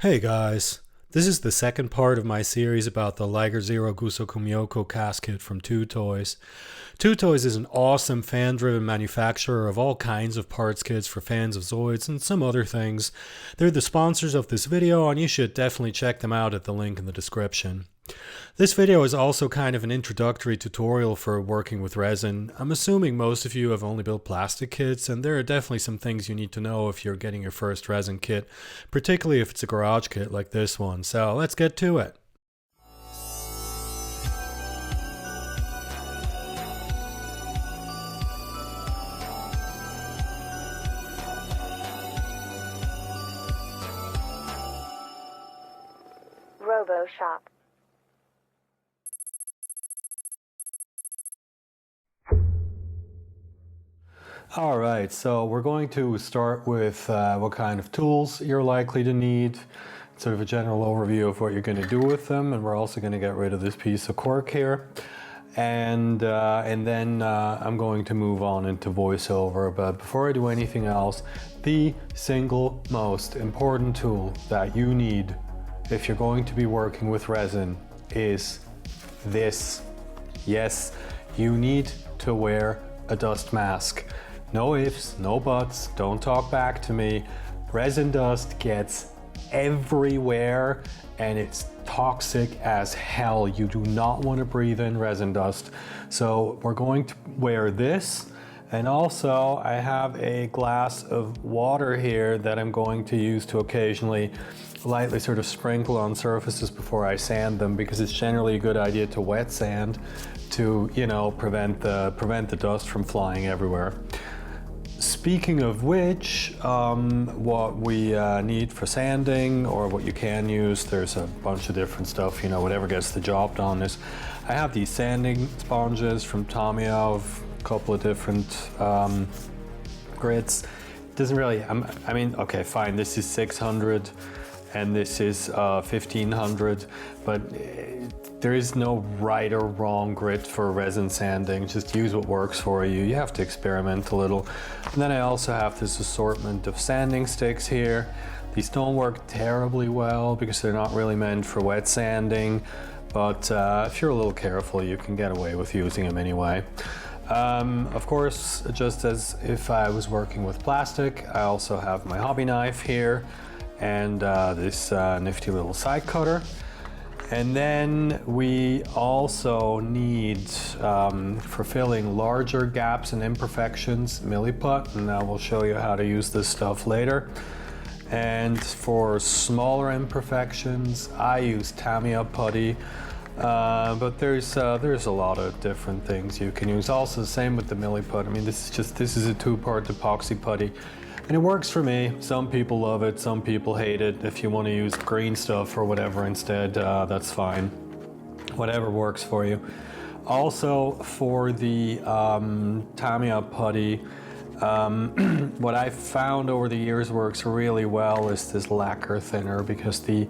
Hey guys, this is the second part of my series about the Liger Zero Guso Kumyoko CAS kit from TwoToys. TwoToys is an awesome fan-driven manufacturer of all kinds of parts kits for fans of Zoids and some other things. They're the sponsors of this video and you should definitely check them out at the link in the description. This video is also kind of an introductory tutorial for working with resin. I'm assuming most of you have only built plastic kits, and there are definitely some things you need to know if you're getting your first resin kit, particularly if it's a garage kit like this one. So let's get to it. Robo Shop. Alright, so we're going to start with what kind of tools you're likely to need, sort of a general overview of what you're going to do with them, and we're also going to get rid of this piece of cork here. And then I'm going to move on into voiceover, but before I do anything else, the single most important tool that you need if you're going to be working with resin is this. Yes, you need to wear a dust mask. No ifs, no buts, don't talk back to me. Resin dust gets everywhere and it's toxic as hell. You do not want to breathe in resin dust. So we're going to wear this, and also I have a glass of water here that I'm going to use to occasionally lightly sort of sprinkle on surfaces before I sand them, because it's generally a good idea to wet sand to, you know, prevent the dust from flying everywhere. Speaking of which, what we need for sanding, or what you can use, there's a bunch of different stuff, you know, whatever gets the job done, is I have these sanding sponges from Tommy-O, a couple of different grits. Doesn't really, I mean, okay, fine, this is 600 and this is 1500, but there is no right or wrong grit for resin sanding. Just use what works for you. You have to experiment a little. And then I also have this assortment of sanding sticks here. These don't work terribly well because they're not really meant for wet sanding, but if you're a little careful, you can get away with using them anyway. Of course, just as if I was working with plastic, I also have my hobby knife here, and this nifty little side cutter. And then we also need, for filling larger gaps and imperfections, Milliput, and I will show you how to use this stuff later. And for smaller imperfections, I use Tamiya Putty, but there's a lot of different things you can use. Also the same with the Milliput. I mean, this is a two-part epoxy putty. And it works for me. Some people love it, some people hate it. If you want to use green stuff or whatever instead, that's fine. Whatever works for you. Also, for the Tamiya Putty, what I've found over the years works really well is this lacquer thinner, because the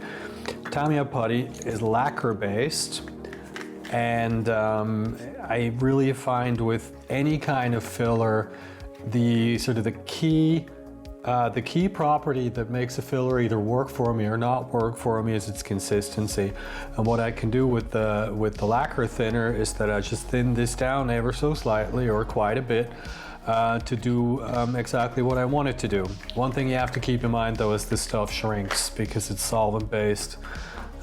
Tamiya Putty is lacquer based, and I really find with any kind of filler, the key property that makes a filler either work for me or not work for me is its consistency. And what I can do with the lacquer thinner is that I just thin this down ever so slightly, or quite a bit, to do exactly what I want it to do. One thing you have to keep in mind though is this stuff shrinks because it's solvent based,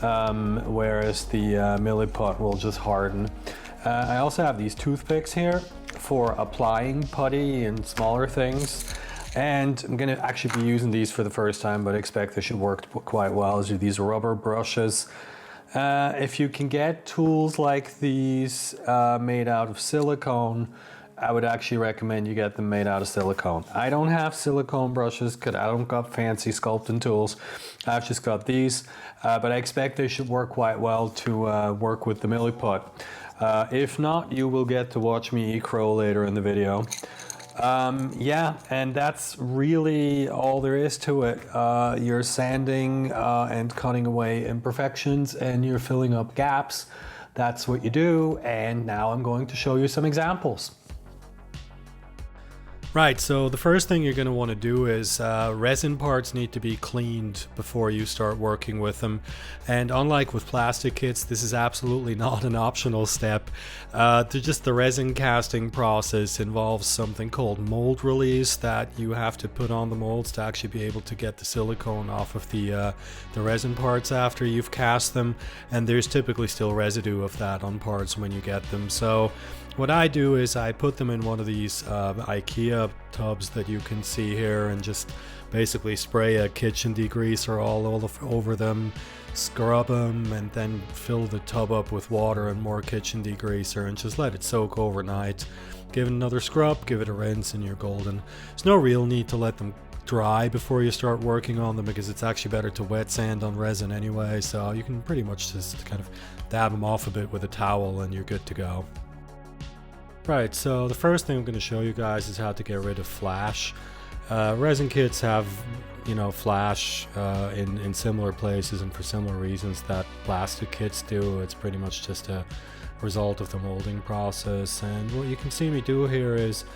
whereas the Milliput will just harden. I also have these toothpicks here for applying putty and smaller things. And I'm going to actually be using these for the first time, but I expect they should work quite well. These rubber brushes. If you can get tools like these made out of silicone, I would actually recommend you get them made out of silicone. I don't have silicone brushes because I don't got fancy sculpting tools. I've just got these, but I expect they should work quite well to work with the Milliput. If not, you will get to watch me eat crow later in the video. Yeah, and that's really all there is to it. You're sanding and cutting away imperfections, and you're filling up gaps. That's what you do, and now I'm going to show you some examples. Right, so the first thing you're going to want to do is resin parts need to be cleaned before you start working with them. And unlike with plastic kits, this is absolutely not an optional step. The resin casting process involves something called mold release that you have to put on the molds to actually be able to get the silicone off of the resin parts after you've cast them. And there's typically still residue of that on parts when you get them. So what I do is I put them in one of these IKEA tubs that you can see here and just basically spray a kitchen degreaser all over them, scrub them, and then fill the tub up with water and more kitchen degreaser and just let it soak overnight. Give it another scrub, give it a rinse, and you're golden. There's no real need to let them dry before you start working on them because it's actually better to wet sand on resin anyway, so you can pretty much just kind of dab them off a bit with a towel and you're good to go. Right, so the first thing I'm going to show you guys is how to get rid of flash. Resin kits have, flash in similar places and for similar reasons that plastic kits do. It's pretty much just a result of the molding process. And what you can see me do here is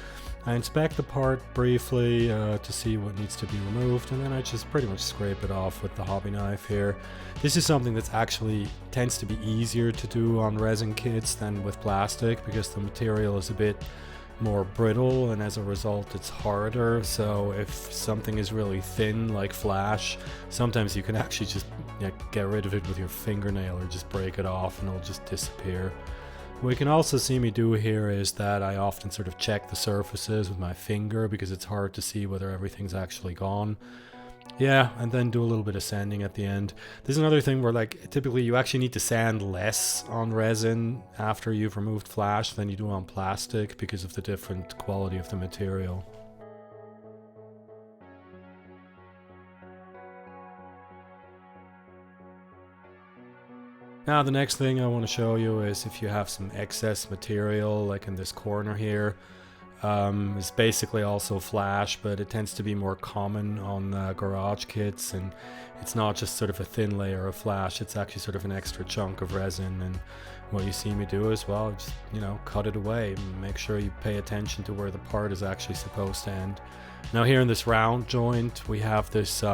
I inspect the part briefly to see what needs to be removed, and then I just pretty much scrape it off with the hobby knife here. This is something that's actually tends to be easier to do on resin kits than with plastic because the material is a bit more brittle and as a result it's harder. So if something is really thin like flash, sometimes you can actually just get rid of it with your fingernail or just break it off and it'll just disappear. What you can also see me do here is that I often sort of check the surfaces with my finger because it's hard to see whether everything's actually gone. Yeah, and then do a little bit of sanding at the end. There's another thing where typically you actually need to sand less on resin after you've removed flash than you do on plastic because of the different quality of the material. Now the next thing I want to show you is if you have some excess material like in this corner here. It's basically also flash, but it tends to be more common on garage kits, and it's not just sort of a thin layer of flash, it's actually sort of an extra chunk of resin. And what you see me do is, well, just cut it away, make sure you pay attention to where the part is actually supposed to end. Now here in this round joint we have this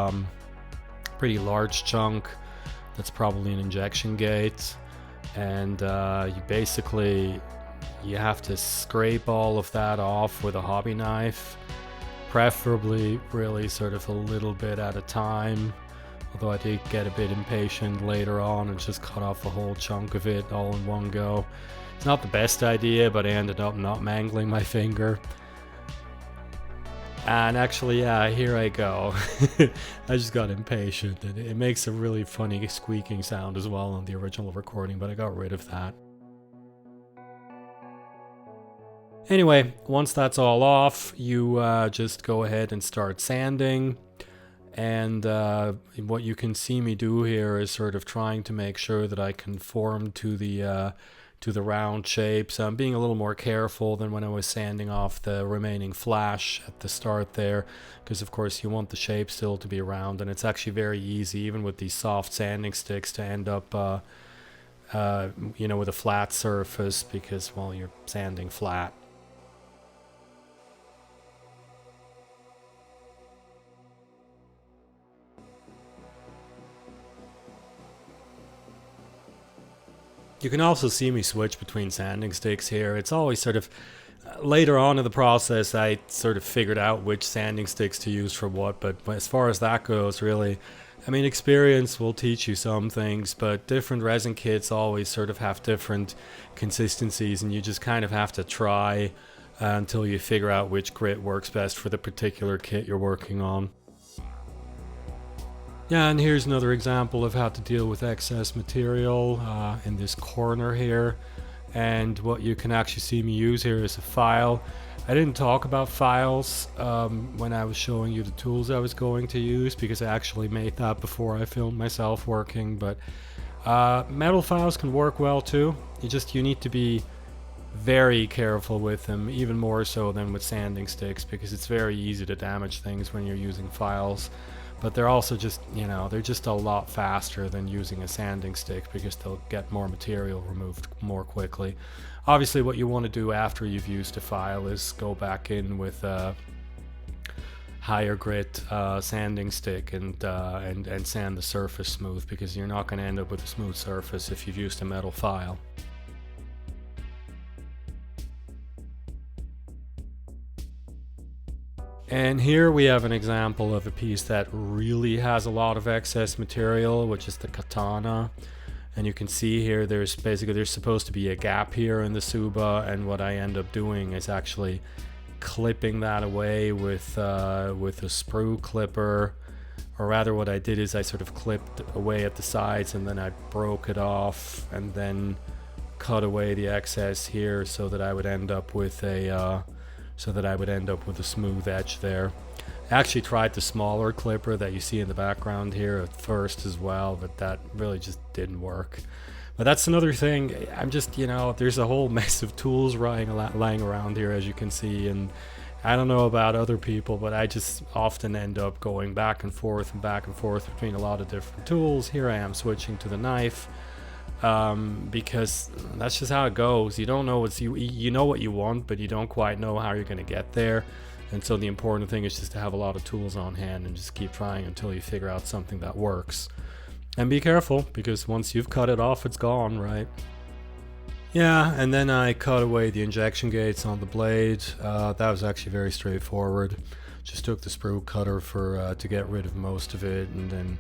pretty large chunk that's probably an injection gate, and you have to scrape all of that off with a hobby knife, preferably really sort of a little bit at a time, although I did get a bit impatient later on and just cut off a whole chunk of it all in one go. It's not the best idea, but I ended up not mangling my finger. And actually, yeah, here I go. I just got impatient, and it makes a really funny squeaking sound as well on the original recording, but I got rid of that. Anyway, once that's all off, you just go ahead and start sanding. And what you can see me do here is sort of trying to make sure that I conform to the round shape. So I'm being a little more careful than when I was sanding off the remaining flash at the start there, because of course you want the shape still to be round, and it's actually very easy, even with these soft sanding sticks, to end up with a flat surface because, well, you're sanding flat. You can also see me switch between sanding sticks here. It's always sort of later on in the process I sort of figured out which sanding sticks to use for what, but as far as that goes, really, I mean, experience will teach you some things, but different resin kits always sort of have different consistencies, and you just kind of have to try until you figure out which grit works best for the particular kit you're working on. Yeah, and here's another example of how to deal with excess material in this corner here. And what you can actually see me use here is a file. I didn't talk about files when I was showing you the tools I was going to use, because I actually made that before I filmed myself working, but metal files can work well too. You need to be very careful with them, even more so than with sanding sticks, because it's very easy to damage things when you're using files. But they're also just, they're just a lot faster than using a sanding stick because they'll get more material removed more quickly. Obviously, what you want to do after you've used a file is go back in with higher grit sanding stick and sand the surface smooth, because you're not going to end up with a smooth surface if you've used a metal file. And here we have an example of a piece that really has a lot of excess material, which is the katana. And you can see here there's supposed to be a gap here in the tsuba, and what I end up doing is actually clipping that away with a sprue clipper. Or rather, what I did is I sort of clipped away at the sides, and then I broke it off and then cut away the excess here, so that I would end up with a smooth edge there. I actually tried the smaller clipper that you see in the background here at first as well, but that really just didn't work. But that's another thing. I'm just, there's a whole mess of tools lying around here, as you can see, and I don't know about other people, but I just often end up going back and forth between a lot of different tools. Here I am switching to the knife, because that's just how it goes. You don't know you know what you want, but you don't quite know how you're going to get there. And so the important thing is just to have a lot of tools on hand and just keep trying until you figure out something that works. And be careful, because once you've cut it off, it's gone, right? Yeah, and then I cut away the injection gates on the blade. That was actually very straightforward. Just took the sprue cutter to get rid of most of it, and then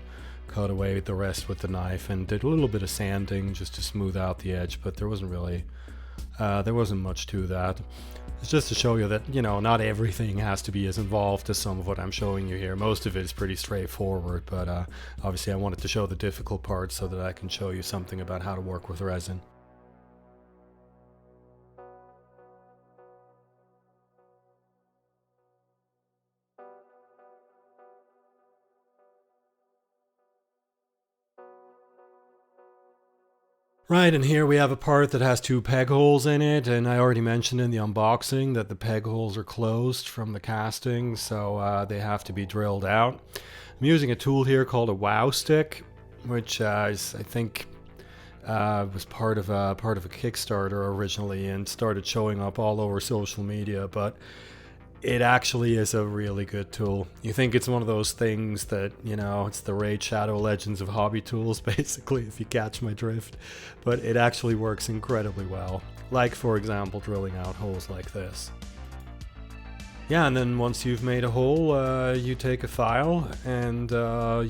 cut away the rest with the knife, and did a little bit of sanding just to smooth out the edge, but there wasn't much to that. It's just to show you that, not everything has to be as involved as some of what I'm showing you here. Most of it is pretty straightforward, but obviously I wanted to show the difficult parts so that I can show you something about how to work with resin. Right, and here we have a part that has 2 peg holes in it, and I already mentioned in the unboxing that the peg holes are closed from the casting, so they have to be drilled out. I'm using a tool here called a wow stick, which I think was part of a Kickstarter originally and started showing up all over social media, but it actually is a really good tool. You think it's one of those things that, it's the Raid Shadow Legends of hobby tools, basically, if you catch my drift. But it actually works incredibly well. Like, for example, drilling out holes like this. Yeah, and then once you've made a hole, you take a file and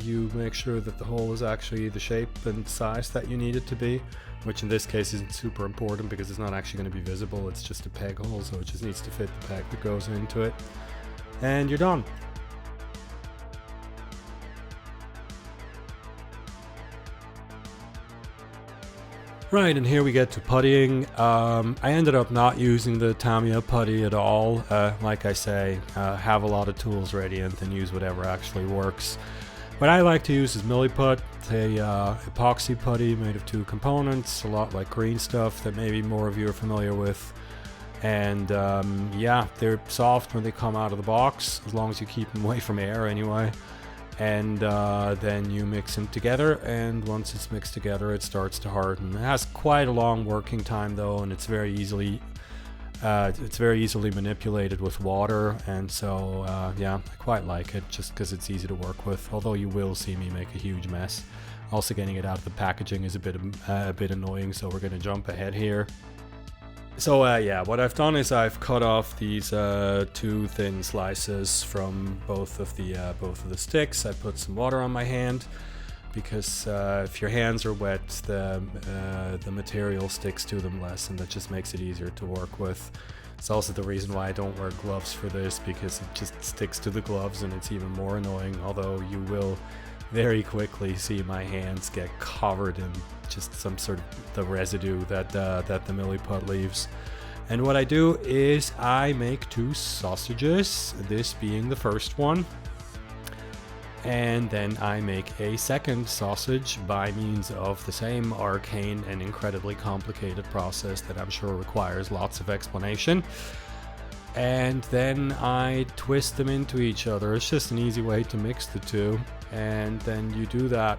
you make sure that the hole is actually the shape and size that you need it to be, which in this case isn't super important because it's not actually going to be visible. It's just a peg hole, so it just needs to fit the peg that goes into it. And you're done. Right, and here we get to puttying. I ended up not using the Tamiya putty at all. Like I say, have a lot of tools ready and then use whatever actually works. What I like to use is Milliput. It's a epoxy putty made of 2 components, a lot like green stuff that maybe more of you are familiar with. And yeah, they're soft when they come out of the box, as long as you keep them away from air anyway. And then you mix them together, and once it's mixed together it starts to harden. It has quite a long working time though, and it's very easily manipulated with water, and so yeah, I quite like it just because it's easy to work with, although you will see me make a huge mess. Also, getting it out of the packaging is a bit annoying, so we're going to jump ahead here. So yeah, what I've done is I've cut off these 2 thin slices from both of the sticks. I put some water on my hand because if your hands are wet, the material sticks to them less, and that just makes it easier to work with. It's also the reason why I don't wear gloves for this, because it just sticks to the gloves and it's even more annoying, although you will very quickly see my hands get covered in just some sort of the residue that the Milliput leaves. And what I do is I make 2 sausages, this being the first one, and then I make a second sausage by means of the same arcane and incredibly complicated process that I'm sure requires lots of explanation. And then I twist them into each other. It's just an easy way to mix the 2, and then you do that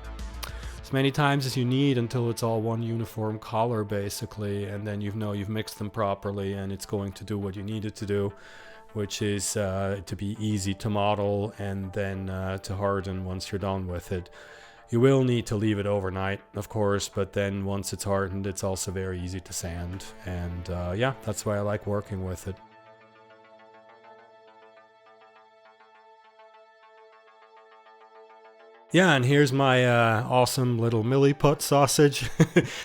as many times as you need until it's all one uniform color basically, and then you've mixed them properly and it's going to do what you need it to do. which is to be easy to model and then to harden once you're done with it. You will need to leave it overnight, of course, but then once it's hardened, it's also very easy to sand. And yeah, that's why I like working with it. Yeah, and here's my awesome little milliput sausage.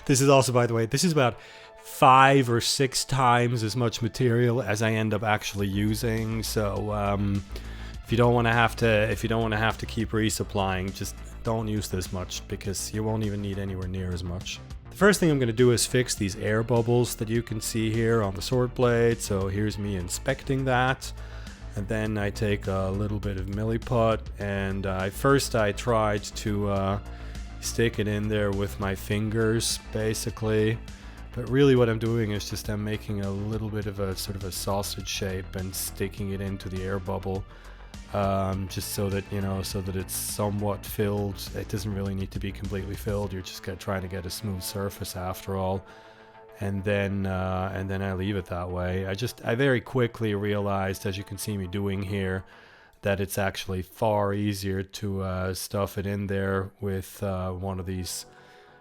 This is also, by the way, this is about 5 or 6 times as much material as I end up actually using. So if you don't want to have to keep resupplying, just don't use this much because you won't even need anywhere near as much. The first thing I'm going to do is fix these air bubbles that you can see here on the sword blade. So here's me inspecting that. And then I take a little bit of milliput, and first I tried to stick it in there with my fingers, basically. But really what I'm doing is just I'm making a little bit of a sort of a sausage shape and sticking it into the air bubble, just so that, you know, so that it's somewhat filled. It doesn't really need to be completely filled. You're just trying to get a smooth surface after all. And then I leave it that way. I very quickly realized, as you can see me doing here, that it's actually far easier to stuff it in there with one of these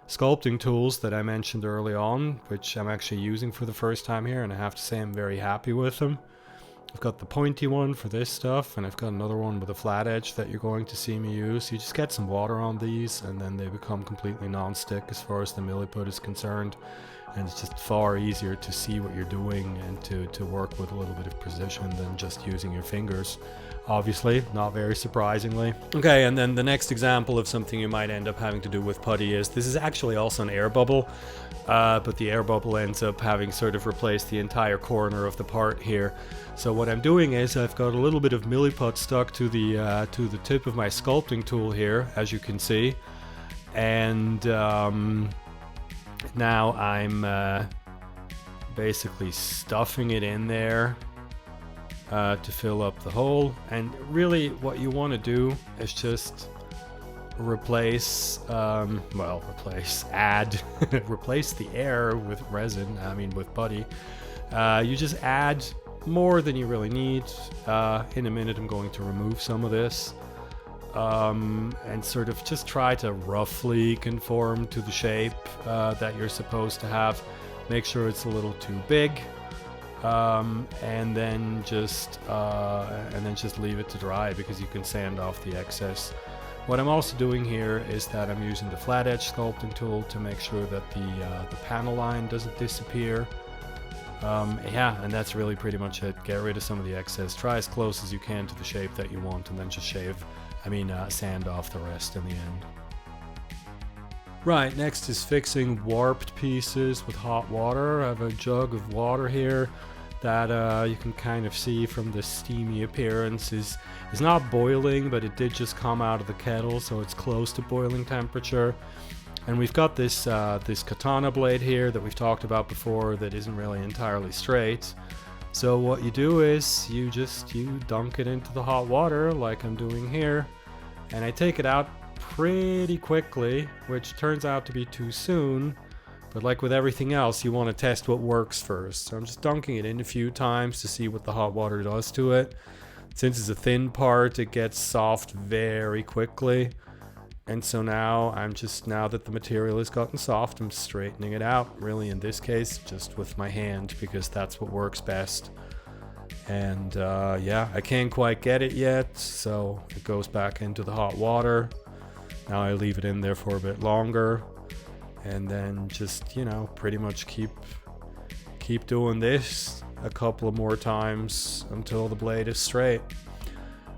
sculpting tools that I mentioned early on, which I'm actually using for the first time here, and I have to say I'm very happy with them. I've got the pointy one for this stuff, and I've got another one with a flat edge that you're going to see me use. You just get some water on these, and then they become completely non-stick as far as the milliput is concerned. And it's just far easier to see what you're doing and to work with a little bit of precision than just using your fingers. Obviously, not very surprisingly. Okay, and then the next example of something you might end up having to do with putty is, this is actually also an air bubble, but the air bubble ends up having sort of replaced the entire corner of the part here. So what I'm doing is I've got a little bit of milliput stuck to the tip of my sculpting tool here, as you can see, and now I'm basically stuffing it in there to fill up the hole. And really what you want to do is just replace the air with resin, with putty. You just add more than you really need. In a minute I'm going to remove some of this. And sort of just try to roughly conform to the shape that you're supposed to have. Make sure it's a little too big, and then just leave it to dry, because you can sand off the excess. What I'm also doing here is that I'm using the flat edge sculpting tool to make sure that the panel line doesn't disappear. Yeah, and that's really pretty much it. Get rid of some of the excess. Try as close as you can to the shape that you want, and then just sand off the rest in the end. Right, next is fixing warped pieces with hot water. I have a jug of water here that you can kind of see from the steamy appearance is not boiling, but it did just come out of the kettle, so it's close to boiling temperature. And we've got this katana blade here that we've talked about before that isn't really entirely straight. So what you do is you dunk it into the hot water like I'm doing here, and I take it out pretty quickly, which turns out to be too soon. But like with everything else, you want to test what works first. So I'm just dunking it in a few times to see what the hot water does to it. Since it's a thin part, it gets soft very quickly. And so now now that the material has gotten soft, I'm straightening it out. Really, in this case, just with my hand, because that's what works best. And yeah, I can't quite get it yet, so it goes back into the hot water. Now I leave it in there for a bit longer, and then just, pretty much keep doing this a couple of more times until the blade is straight.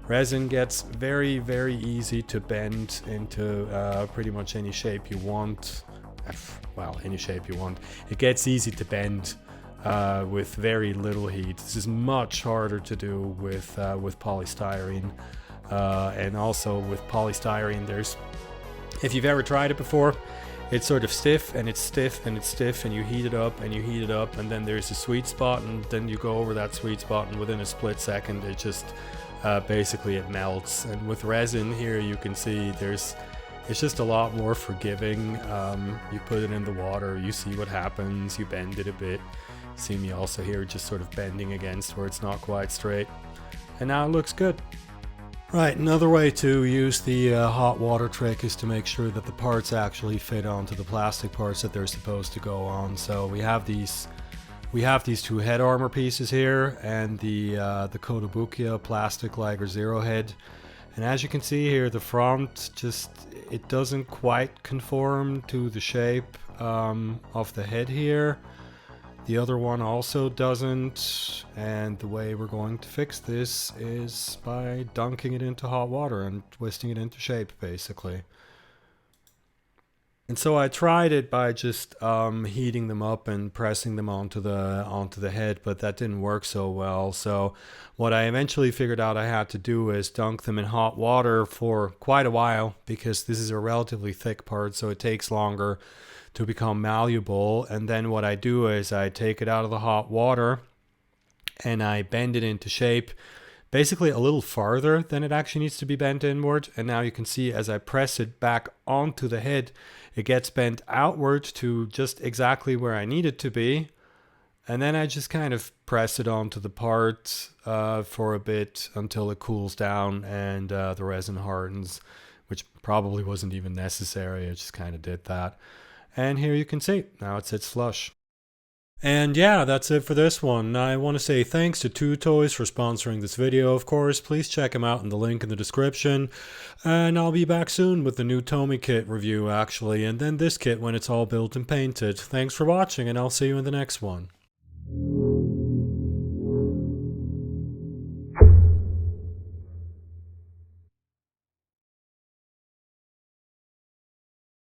Resin gets very, very easy to bend into pretty much any shape you want. Well, any shape you want. It gets easy to bend with very little heat. This is much harder to do with polystyrene. And also with polystyrene, if you've ever tried it before, it's sort of stiff, and it's stiff, and it's stiff, and you heat it up, and you heat it up, and then there's a sweet spot, and then you go over that sweet spot, and within a split second, it just basically it melts. And with resin here, you can see It's just a lot more forgiving. You put it in the water, you see what happens, you bend it a bit. See me also here just sort of bending against where it's not quite straight. And now it looks good. Right, another way to use the hot water trick is to make sure that the parts actually fit onto the plastic parts that they're supposed to go on. So we have these two head armor pieces here and the Kotobukiya plastic Liger Zero head. And as you can see here, the front it doesn't quite conform to the shape of the head here. The other one also doesn't, and the way we're going to fix this is by dunking it into hot water and twisting it into shape, basically. And so I tried it by just heating them up and pressing them onto the head, but that didn't work so well. So what I eventually figured out I had to do is dunk them in hot water for quite a while, because this is a relatively thick part, so it takes longer to become malleable. And then what I do is I take it out of the hot water and I bend it into shape, basically a little farther than it actually needs to be bent inward. And now you can see as I press it back onto the head, it gets bent outward to just exactly where I need it to be. And then I just kind of press it onto the part for a bit until it cools down and the resin hardens, which probably wasn't even necessary. I just kind of did that. And here you can see, now it sits flush. And yeah, that's it for this one. I want to say thanks to TwoToys for sponsoring this video, of course. Please check them out in the link in the description. And I'll be back soon with the new Tomy kit review, actually, and then this kit when it's all built and painted. Thanks for watching, and I'll see you in the next one.